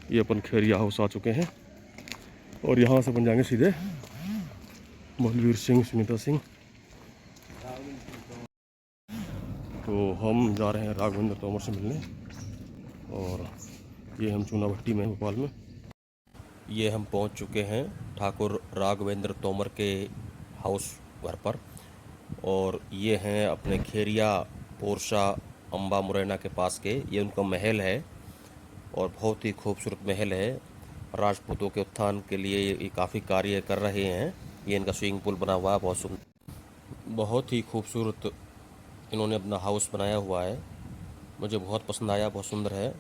ये अपन खेरिया हाउस आ चुके हैं और यहाँ से अपन जाएंगे सीधे बलवीर सिंह, सुनीता सिंह। तो हम जा रहे हैं राघवेंद्र तोमर से मिलने और ये हम चूना भट्टी में भोपाल में। ये हम पहुंच चुके हैं ठाकुर राघवेंद्र तोमर के हाउस घर पर और ये हैं अपने खेरिया पोरसा अम्बा मुरैना के पास के। ये उनका महल है और बहुत ही खूबसूरत महल है। राजपूतों के उत्थान के लिए ये काफ़ी कार्य कर रहे हैं। ये इनका स्विमिंग पूल बना हुआ है, बहुत सुंदर, बहुत ही खूबसूरत इन्होंने अपना हाउस बनाया हुआ है। मुझे बहुत पसंद आया, बहुत सुंदर है।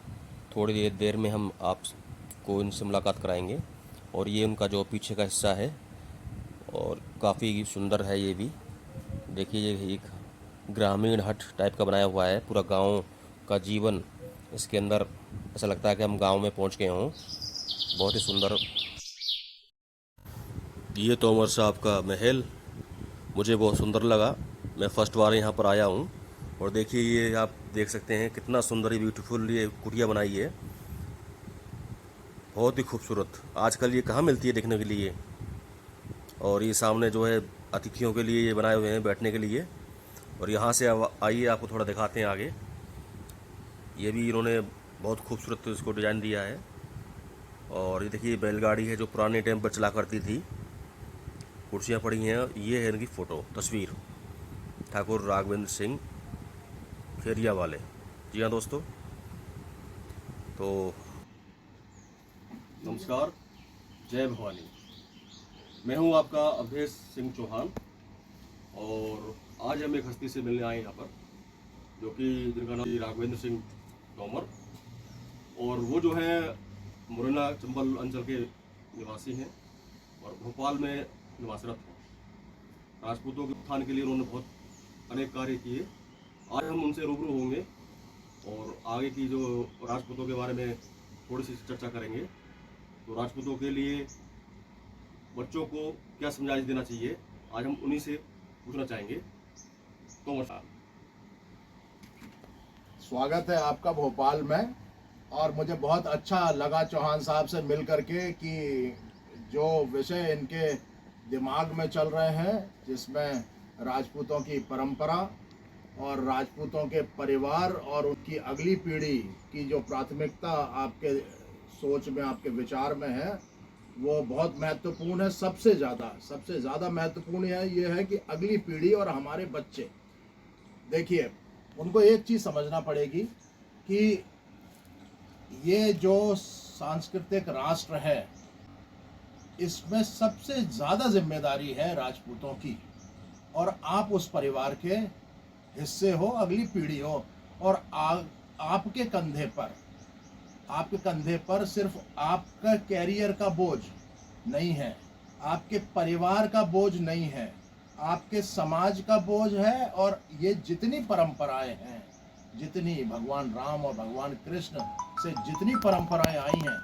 थोड़ी देर में हम आपको इनसे मुलाकात कराएंगे। और ये उनका जो पीछे का हिस्सा है और काफ़ी सुंदर है ये भी। देखिए ये एक ग्रामीण हट टाइप का बनाया हुआ है। पूरा गांव का जीवन इसके अंदर, ऐसा लगता है कि हम गांव में पहुंच गए हों। बहुत ही सुंदर। ये तोमर साहब का महल मुझे बहुत सुंदर लगा। मैं फ़र्स्ट बार यहाँ पर आया हूँ और देखिए ये आप देख सकते हैं कितना सुंदर ही ब्यूटीफुल ये कुटिया बनाई है, बहुत ही खूबसूरत। आजकल ये कहाँ मिलती है देखने के लिए। और ये सामने जो है अतिथियों के लिए ये बनाए हुए हैं बैठने के लिए। और यहाँ से आइए आपको थोड़ा दिखाते हैं आगे। ये भी इन्होंने बहुत खूबसूरत इसको डिज़ाइन दिया है। और ये देखिए बैलगाड़ी है जो पुराने टाइम पर चला करती थी। कुर्सियाँ पड़ी हैं। ये है इनकी फ़ोटो तस्वीर, ठाकुर राघवेंद्र सिंह खेरिया वाले। जी हाँ दोस्तों, तो नमस्कार, जय भवानी। मैं हूँ आपका अवधेश सिंह चौहान और आज हम एक हस्ती से मिलने आए यहाँ पर, जो कि जिनका नाम राघवेंद्र सिंह तोमर। और वो जो है मुरैना चंबल अंचल के निवासी हैं और भोपाल में निवासरत हैं। राजपूतों के उत्थान के लिए उन्होंने बहुत अनेक कार्य किए। आज हम उनसे रूबरू होंगे और आगे की जो राजपूतों के बारे में थोड़ी सी चर्चा करेंगे। तो राजपूतों के लिए बच्चों को क्या समझाइश देना चाहिए, आज हम उन्हीं से पूछना चाहेंगे। तोमर साहब, स्वागत है आपका भोपाल में। और मुझे बहुत अच्छा लगा चौहान साहब से मिल करके कि जो विषय इनके दिमाग में चल रहे हैं, जिसमें राजपूतों की परंपरा और राजपूतों के परिवार और उनकी अगली पीढ़ी की जो प्राथमिकता आपके सोच में, आपके विचार में है, वो बहुत महत्वपूर्ण है। सबसे ज़्यादा महत्वपूर्ण ये है कि अगली पीढ़ी और हमारे बच्चे, देखिए उनको एक चीज़ समझना पड़ेगी कि ये जो सांस्कृतिक राष्ट्र है, इसमें सबसे ज़्यादा जिम्मेदारी है राजपूतों की। और आप उस परिवार के हिस्से हो, अगली पीढ़ी हो। और आपके कंधे पर सिर्फ आपका कैरियर का बोझ नहीं है, आपके परिवार का बोझ नहीं है, आपके समाज का बोझ है। और ये जितनी परंपराएं हैं, जितनी भगवान राम और भगवान कृष्ण से जितनी परंपराएं आई हैं,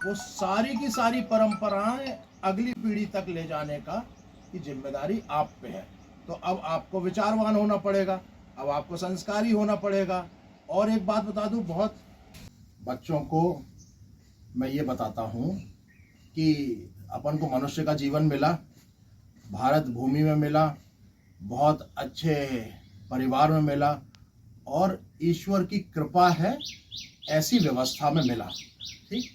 वो सारी की सारी परंपराएं अगली पीढ़ी तक ले जाने का की जिम्मेदारी आप पे है। तो अब आपको विचारवान होना पड़ेगा, अब आपको संस्कारी होना पड़ेगा। और एक बात बता दूं, बहुत बच्चों को मैं ये बताता हूँ कि अपन को मनुष्य का जीवन मिला, भारत भूमि में मिला, बहुत अच्छे परिवार में मिला और ईश्वर की कृपा है, ऐसी व्यवस्था में मिला। ठीक,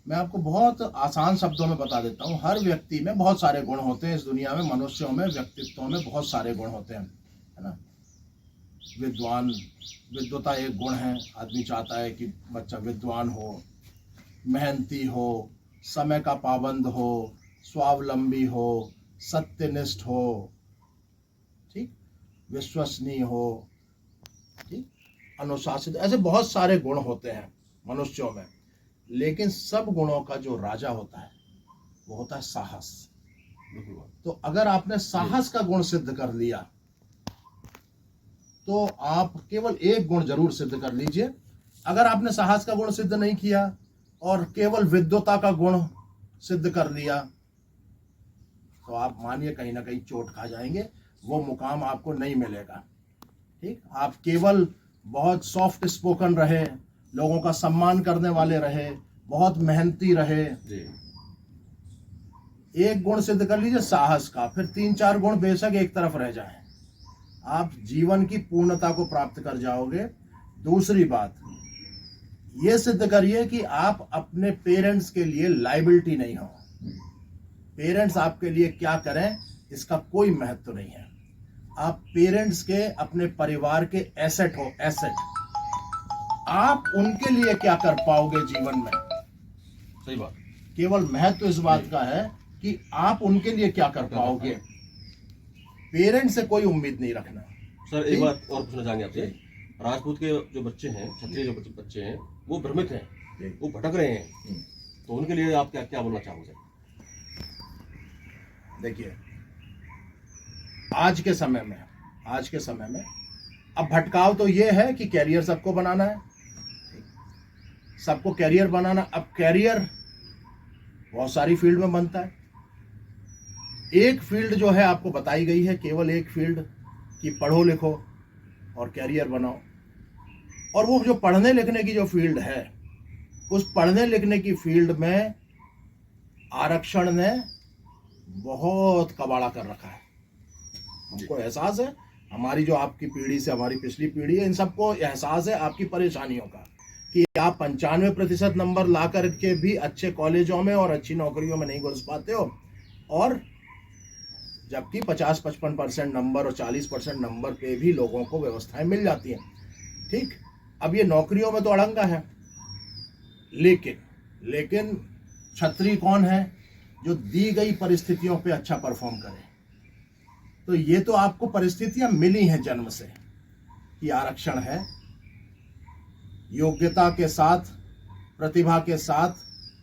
मैं आपको बहुत आसान शब्दों में बता देता हूँ। हर व्यक्ति में बहुत सारे गुण होते हैं। इस दुनिया में मनुष्यों में, व्यक्तित्वों में बहुत सारे गुण होते हैं, है ना। विद्वता एक गुण है। आदमी चाहता है कि बच्चा विद्वान हो, मेहनती हो, समय का पाबंद हो, स्वावलंबी हो, सत्यनिष्ठ हो, ठीक, विश्वसनीय हो, ठीक, अनुशासित। ऐसे बहुत सारे गुण होते हैं मनुष्यों में। लेकिन सब गुणों का जो राजा होता है वो होता है साहस। तो अगर आपने साहस का गुण सिद्ध कर लिया तो आप केवल एक गुण जरूर सिद्ध कर लीजिए। अगर आपने साहस का गुण सिद्ध नहीं किया और केवल विद्वता का गुण सिद्ध कर लिया तो आप मानिए कहीं ना कहीं चोट खा जाएंगे, वो मुकाम आपको नहीं मिलेगा। ठीक, आप केवल बहुत सॉफ्ट स्पोकन रहे, लोगों का सम्मान करने वाले रहे, बहुत मेहनती रहे, जी। एक गुण सिद्ध कर लीजिए साहस का, फिर 3-4 गुण बेशक एक तरफ रह जाएं, आप जीवन की पूर्णता को प्राप्त कर जाओगे। दूसरी बात ये सिद्ध करिए कि आप अपने पेरेंट्स के लिए लायबिलिटी नहीं हो। पेरेंट्स आपके लिए क्या करें इसका कोई महत्व नहीं है। आप पेरेंट्स के, अपने परिवार के एसेट हो, एसेट। आप उनके लिए क्या कर पाओगे जीवन में, सही बात। केवल महत्व इस बात का है कि आप उनके लिए क्या कर पाओगे। पेरेंट्स से कोई उम्मीद नहीं रखना। सर एक बात और पूछना चाहेंगे आपसे, राजपूत के जो बच्चे हैं, क्षत्रिय जो बच्चे हैं, वो भ्रमित हैं, वो भटक रहे हैं, तो उनके लिए आप क्या क्या बोलना चाहोगे? देखिए आज के समय में अब भटकाव तो ये है कि कैरियर सबको बनाना है, सबको कैरियर बनाना। अब कैरियर बहुत सारी फील्ड में बनता है, एक फील्ड जो है आपको बताई गई है, केवल एक फील्ड कि पढ़ो लिखो और कैरियर बनाओ। और वो जो पढ़ने लिखने की जो फील्ड है, उस पढ़ने लिखने की फील्ड में आरक्षण ने बहुत कबाड़ा कर रखा है। हमको एहसास है, हमारी जो आपकी पीढ़ी से हमारी पिछली पीढ़ी है, इन सबको एहसास है आपकी परेशानियों का, कि आप 95% नंबर ला करके भी अच्छे कॉलेजों में और अच्छी नौकरियों में नहीं घुस पाते हो, और जबकि 50-55% नंबर और 40% नंबर पे भी लोगों को व्यवस्थाएं मिल जाती हैं। ठीक, अब ये नौकरियों में तो अड़ंगा है, लेकिन छत्री कौन है जो दी गई परिस्थितियों पे अच्छा परफॉर्म करे। तो ये तो आपको परिस्थितियां मिली हैं जन्म से कि आरक्षण है, योग्यता के साथ, प्रतिभा के साथ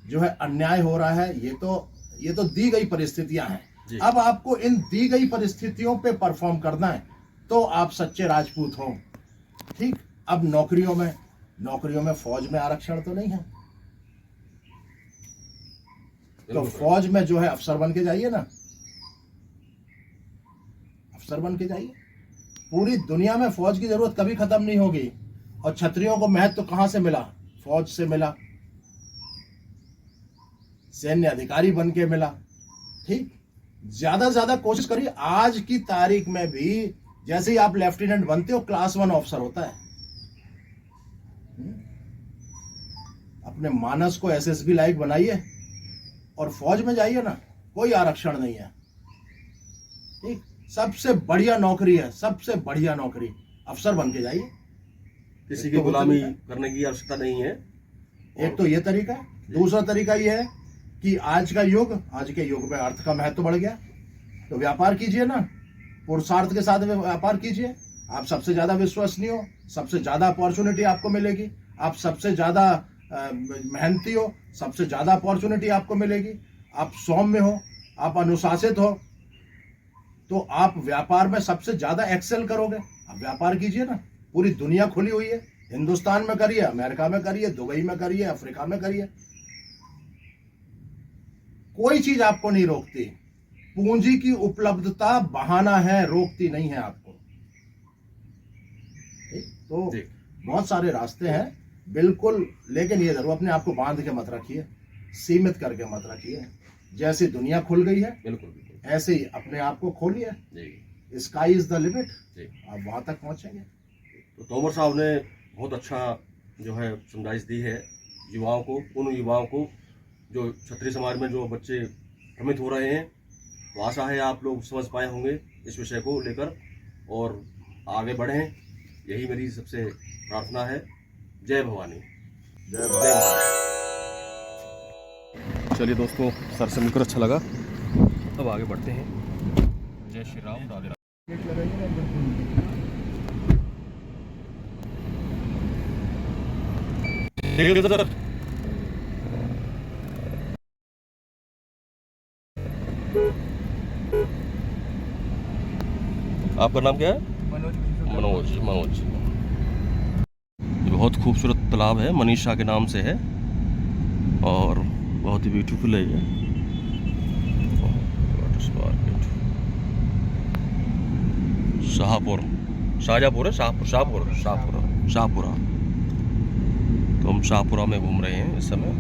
जो है अन्याय हो रहा है, ये तो दी गई परिस्थितियां हैं। अब आपको इन दी गई परिस्थितियों पे परफॉर्म करना है तो आप सच्चे राजपूत हो। ठीक, अब नौकरियों में फौज में आरक्षण तो नहीं है, तो फौज में जो है अफसर बन के जाइए ना, अफसर बन के जाइए। पूरी दुनिया में फौज की जरूरत कभी खत्म नहीं होगी, और क्षत्रियों को महत्व कहां से मिला? फौज से मिला, सैन्य अधिकारी बन के मिला। ठीक, ज्यादा से ज्यादा कोशिश करिए। आज की तारीख में भी जैसे ही आप लेफ्टिनेंट बनते हो, क्लास 1 ऑफिसर होता है। अपने मानस को एसएसबी लाइक बनाइए और फौज में जाइए ना, कोई आरक्षण नहीं है। ठीक, सबसे बढ़िया नौकरी है, सबसे बढ़िया नौकरी, अफसर बन के जाइए, किसी की गुलामी करने की आवश्यकता नहीं है। एक तो ये तरीका है। दूसरा तरीका ये है कि आज के युग में अर्थ का महत्व बढ़ गया, तो व्यापार कीजिए ना, पुरुषार्थ के साथ व्यापार कीजिए। आप सबसे ज्यादा विश्वसनीय हो, सबसे ज्यादा अपॉर्चुनिटी आपको मिलेगी, आप सबसे ज्यादा मेहनती हो, सबसे ज्यादा अपॉर्चुनिटी आपको मिलेगी। आप सौम्य हो, आप अनुशासित हो, तो आप व्यापार में सबसे ज्यादा एक्सेल करोगे। आप व्यापार कीजिए ना, पूरी दुनिया खुली हुई है, हिंदुस्तान में करिए, अमेरिका में करिए, दुबई में करिए, अफ्रीका में करिए, कोई चीज आपको नहीं रोकती। पूंजी की उपलब्धता बहाना है, रोकती नहीं है आपको। तो बहुत सारे रास्ते हैं बिल्कुल, लेकिन ये जरूर अपने आप को बांध के मत रखिए, सीमित करके मत रखिए। जैसी दुनिया खुल गई है बिल्कुल ऐसे ही अपने आप को खोलिए। स्काई इज द लिमिट, आप वहां तक पहुंचेंगे। तो तोमर साहब ने बहुत अच्छा जो है समझाइश दी है युवाओं को, उन युवाओं को जो क्षत्रिय समाज में जो बच्चे भ्रमित हो रहे हैं। तो आशा है आप लोग समझ पाए होंगे इस विषय को लेकर और आगे बढ़ें, यही मेरी सबसे प्रार्थना है। जय भवानी। जय भवानी। चलिए दोस्तों, सर से मिलकर अच्छा लगा, अब आगे बढ़ते हैं। जय श्री राम, राधे राधे। सर आपका नाम क्या है? मनोज। ये बहुत खूबसूरत तालाब है, मनीषा के नाम से है और बहुत ही ब्यूटीफुल है ये। शाहपुरा। तो हम शाहपुरा में घूम रहे हैं इस समय।